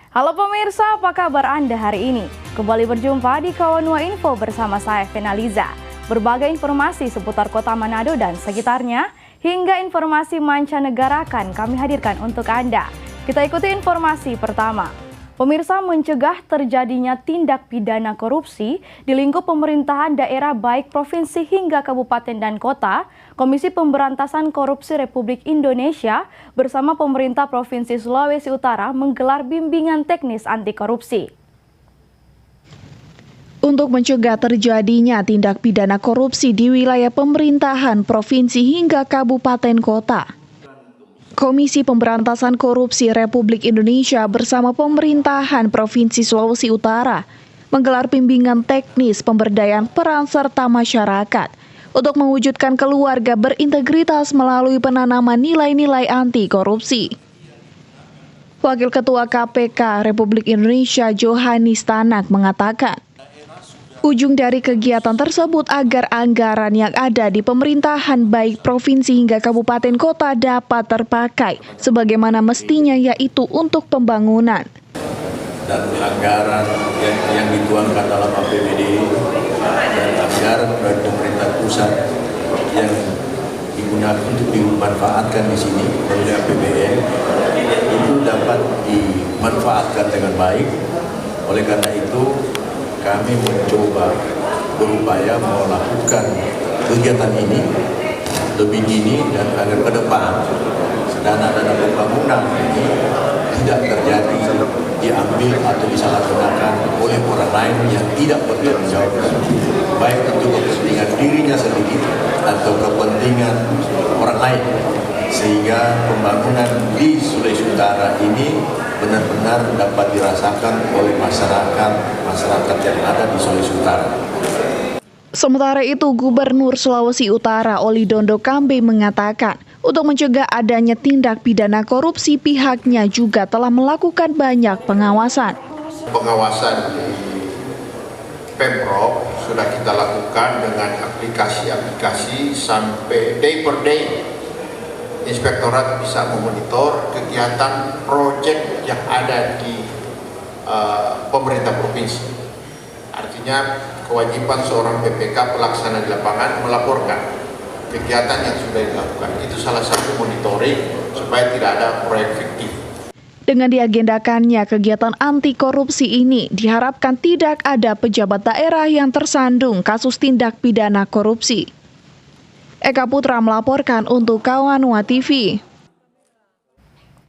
Halo pemirsa, apa kabar Anda hari ini? Kembali berjumpa di Kawanua Info bersama saya, Fenaliza. Berbagai informasi seputar kota Manado dan sekitarnya, hingga informasi mancanegara akan kami hadirkan untuk Anda. Kita ikuti informasi pertama. Pemirsa, mencegah terjadinya tindak pidana korupsi di lingkup pemerintahan daerah baik provinsi hingga kabupaten dan kota, Komisi Pemberantasan Korupsi Republik Indonesia bersama pemerintah Provinsi Sulawesi Utara menggelar bimbingan teknis anti korupsi. Untuk mencegah terjadinya tindak pidana korupsi di wilayah pemerintahan provinsi hingga kabupaten kota, Komisi Pemberantasan Korupsi Republik Indonesia bersama pemerintahan Provinsi Sulawesi Utara menggelar bimbingan teknis pemberdayaan peran serta masyarakat untuk mewujudkan keluarga berintegritas melalui penanaman nilai-nilai anti korupsi. Wakil Ketua KPK Republik Indonesia Johanis Tanak mengatakan, ujung dari kegiatan tersebut agar anggaran yang ada di pemerintahan baik provinsi hingga kabupaten kota dapat terpakai sebagaimana mestinya, yaitu untuk pembangunan. Dan anggaran yang dituangkan dalam APBD dan anggaran dari pemerintah pusat yang digunakan untuk dimanfaatkan di sini melalui APBN itu dapat dimanfaatkan dengan baik. Oleh karena itu kami mencoba berupaya melakukan kegiatan ini lebih dini dan agar ke depan dana-dana pembangunan ini tidak terjadi diambil atau disalahgunakan oleh orang lain yang tidak bertanggung jawab, baik untuk kepentingan dirinya sendiri atau kepentingan orang lain, sehingga pembangunan di Sulawesi Utara ini benar-benar dapat dirasakan oleh masyarakat yang ada di Sulawesi Utara. Sementara itu, Gubernur Sulawesi Utara Oli Dondo Kambe mengatakan, untuk mencegah adanya tindak pidana korupsi, pihaknya juga telah melakukan banyak pengawasan. Pengawasan di Pemprov sudah kita lakukan dengan aplikasi-aplikasi sampai day per day. Inspektorat bisa memonitor kegiatan proyek yang ada di pemerintah provinsi. Artinya kewajiban seorang PPK pelaksana di lapangan melaporkan kegiatan yang sudah dilakukan. Itu salah satu monitoring supaya tidak ada proyek fiktif. Dengan diagendakannya kegiatan anti korupsi ini, diharapkan tidak ada pejabat daerah yang tersandung kasus tindak pidana korupsi. Eka Putra melaporkan untuk Kawanua TV.